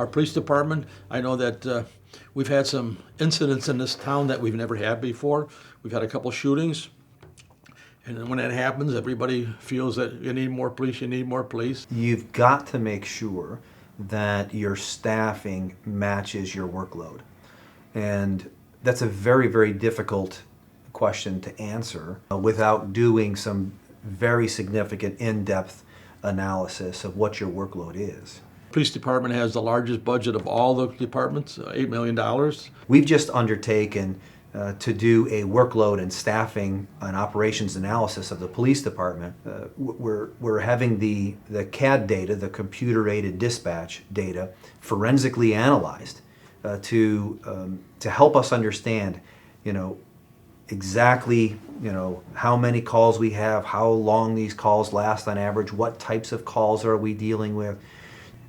Our police department, I know that we've had some incidents in this town that we've never had before. We've had a couple shootings. And then when that happens, everybody feels that you need more police, you need more police. You've got to make sure that your staffing matches your workload. And that's a very, very difficult question to answer without doing some very significant in-depth analysis of what your workload is. Police department has the largest budget of all the departments, $8 million. We've just undertaken to do a workload and staffing and operations analysis of the police department. We're having the CAD data, the computer-aided dispatch data, forensically analyzed to help us understand, exactly, how many calls we have, how long these calls last on average, what types of calls are we dealing with.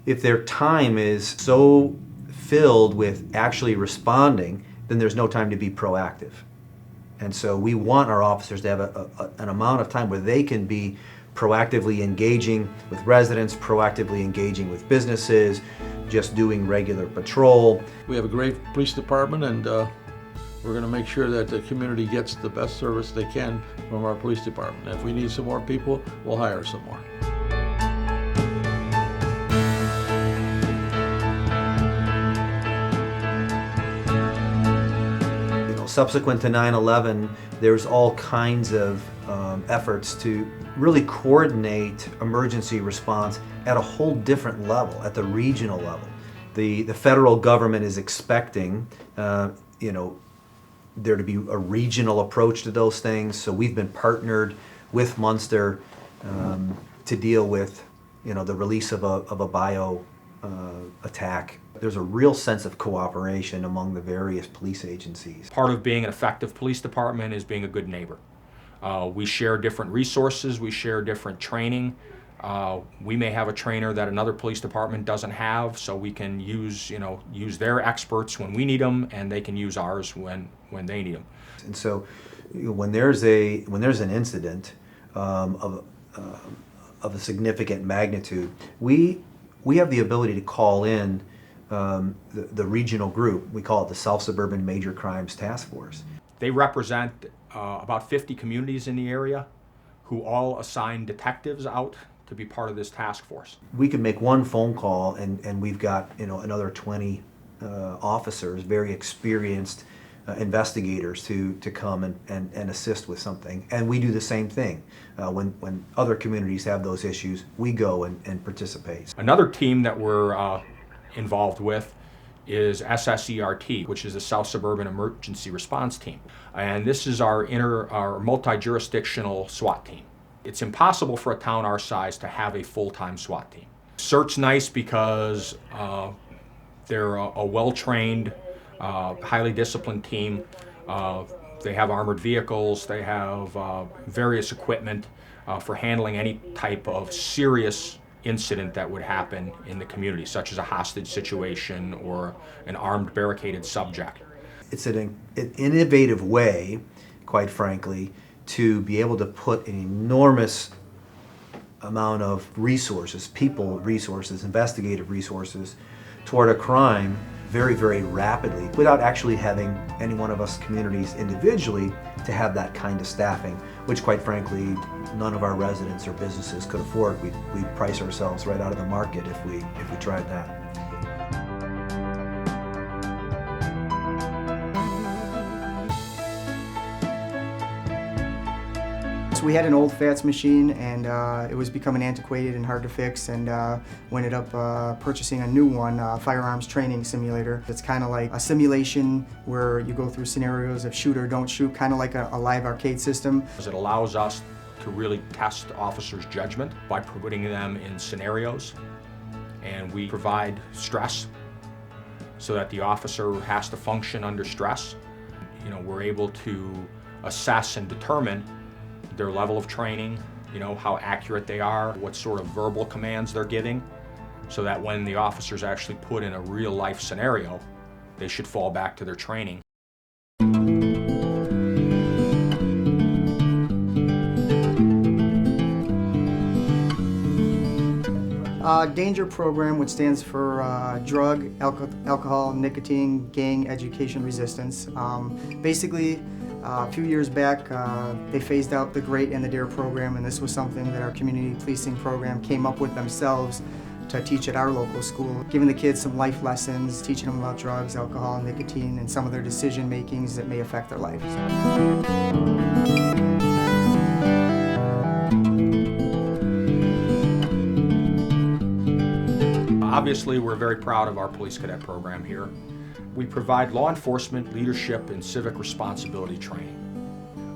If their time is so filled with actually responding, then there's no time to be proactive. And so we want our officers to have an amount of time where they can be proactively engaging with residents, proactively engaging with businesses, just doing regular patrol. We have a great police department, and we're going to make sure that the community gets the best service they can from our police department. If we need some more people, we'll hire some more. Subsequent to 9/11, there's all kinds of efforts to really coordinate emergency response at a whole different level, at the regional level. The federal government is expecting, there to be a regional approach to those things. So we've been partnered with Munster to deal with, the release of a bio attack. There's a real sense of cooperation among the various police agencies. Part of being an effective police department is being a good neighbor. We share different resources, we share different training. We may have a trainer that another police department doesn't have, so we can use their experts when we need them, and they can use ours when they need them. And so, when there's an incident of a significant magnitude, we have the ability to call in the regional group. We call it the South Suburban Major Crimes Task Force. They represent about 50 communities in the area who all assign detectives out to be part of this task force. We can make one phone call and we've got another 20 officers, very experienced investigators to come and assist with something. And we do the same thing. When other communities have those issues, we go and participate. Another team that we're involved with is SSERT, which is the South Suburban Emergency Response Team. And this is our multi-jurisdictional SWAT team. It's impossible for a town our size to have a full-time SWAT team. CERT's nice because they're a well-trained, highly disciplined team. They have armored vehicles, they have various equipment for handling any type of serious incident that would happen in the community, such as a hostage situation or an armed barricaded subject. It's an innovative way, quite frankly, to be able to put an enormous amount of resources, people resources, investigative resources, toward a crime very, very rapidly without actually having any one of us communities individually to have that kind of staffing, which quite frankly none of our residents or businesses could afford. We'd price ourselves right out of the market if we tried that. So we had an old FATS machine, and it was becoming antiquated and hard to fix, and we ended up purchasing a new one, Firearms Training simulator. It's kind of like a simulation where you go through scenarios of shoot or don't shoot, kind of like a live arcade system. It allows us to really test officers' judgment by putting them in scenarios, and we provide stress so that the officer has to function under stress. We're able to assess and determine their level of training, how accurate they are, what sort of verbal commands they're giving, so that when the officer's actually put in a real life scenario, they should fall back to their training. DANGER program, which stands for Drug, Alcohol, Nicotine, Gang Education Resistance. Basically, a few years back, they phased out the GREAT and the DARE program, and this was something that our community policing program came up with themselves to teach at our local school, giving the kids some life lessons, teaching them about drugs, alcohol, nicotine, and some of their decision makings that may affect their lives. Obviously, we're very proud of our police cadet program here. We provide law enforcement, leadership, and civic responsibility training.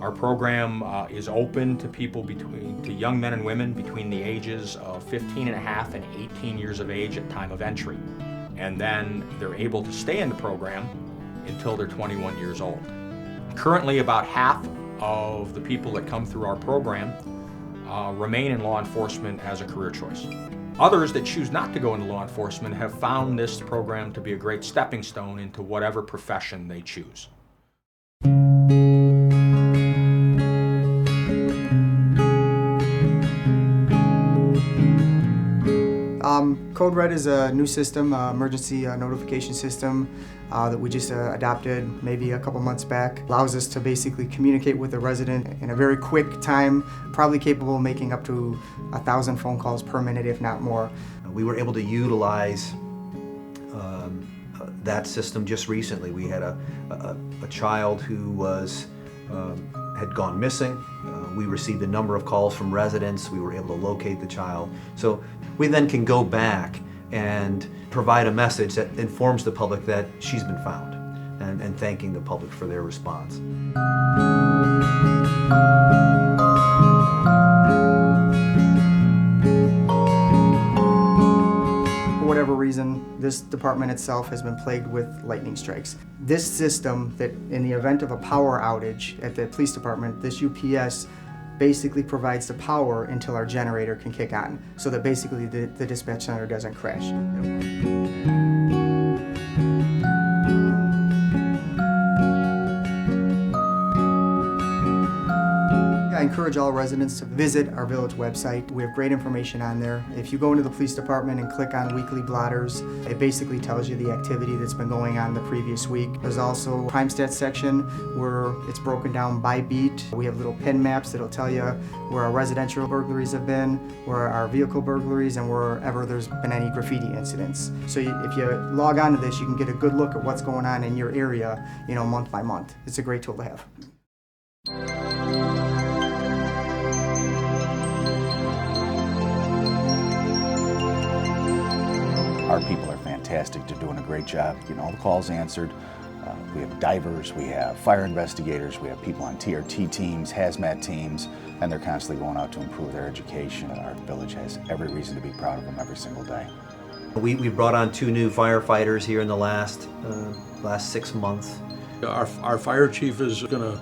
Our program is open to people to young men and women between the ages of 15 and a half and 18 years of age at time of entry. And then they're able to stay in the program until they're 21 years old. Currently, about half of the people that come through our program remain in law enforcement as a career choice. Others that choose not to go into law enforcement have found this program to be a great stepping stone into whatever profession they choose. Code Red is a new system, emergency notification system that we just adopted maybe a couple months back. Allows us to basically communicate with the resident in a very quick time, probably capable of making up to 1,000 phone calls per minute, if not more. We were able to utilize that system just recently. We had a child who had gone missing. We received a number of calls from residents. We were able to locate the child. So we then can go back and provide a message that informs the public that she's been found, and thanking the public for their response. For whatever reason, this department itself has been plagued with lightning strikes. This system, that in the event of a power outage at the police department, this UPS basically provides the power until our generator can kick on, so that basically the dispatch center doesn't crash. I encourage all residents to visit our village website. We have great information on there. If you go into the police department and click on weekly blotters, it basically tells you the activity that's been going on the previous week. There's also a crime stats section where it's broken down by beat. We have little pin maps that'll tell you where our residential burglaries have been, where our vehicle burglaries, and wherever there's been any graffiti incidents. So if you log on to this, you can get a good look at what's going on in your area, month by month. It's a great tool to have. Our people are fantastic. They're doing a great job getting all the calls answered. We have divers, we have fire investigators, we have people on TRT teams, hazmat teams, and they're constantly going out to improve their education. Our village has every reason to be proud of them every single day. We've brought on 2 new firefighters here in the last 6 months. Our fire chief is going to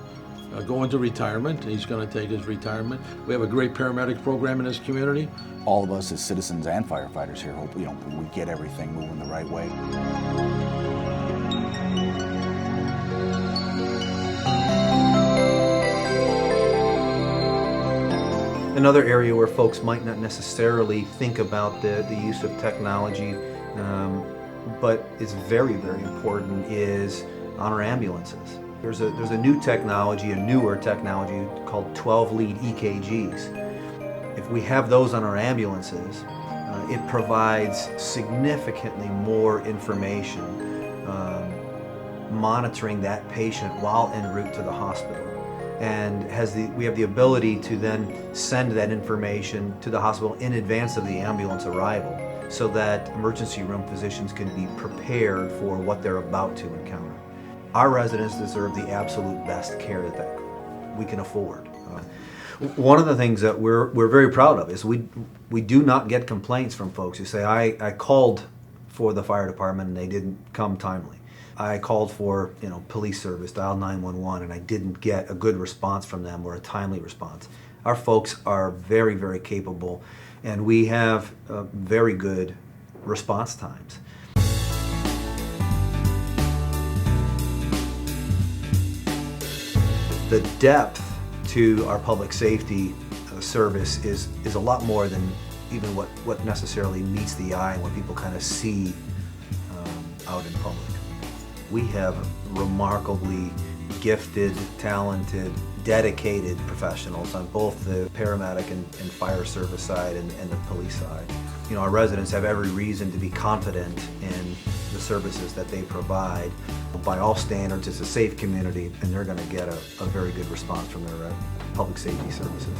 go into retirement. He's going to take his retirement. We have a great paramedic program in this community. All of us as citizens and firefighters here hope we get everything moving the right way. Another area where folks might not necessarily think about the use of technology, but it's very, very important, is on our ambulances. There's a new technology, a newer technology called 12-lead EKGs. If we have those on our ambulances, it provides significantly more information monitoring that patient while en route to the hospital. And we have the ability to then send that information to the hospital in advance of the ambulance arrival, so that emergency room physicians can be prepared for what they're about to encounter. Our residents deserve the absolute best care that we can afford. One of the things that we're very proud of is we do not get complaints from folks who say, I called for the fire department and they didn't come timely. I called for police service, dial 911, and I didn't get a good response from them or a timely response. Our folks are very, very capable, and we have very good response times. The depth to our public safety service is a lot more than even what necessarily meets the eye and what people kind of see out in public. We have remarkably gifted, talented, dedicated professionals on both the paramedic and fire service side and the police side. You know, our residents have every reason to be confident in the services that they provide. By all standards, it's a safe community, and they're going to get a very good response from their public safety services.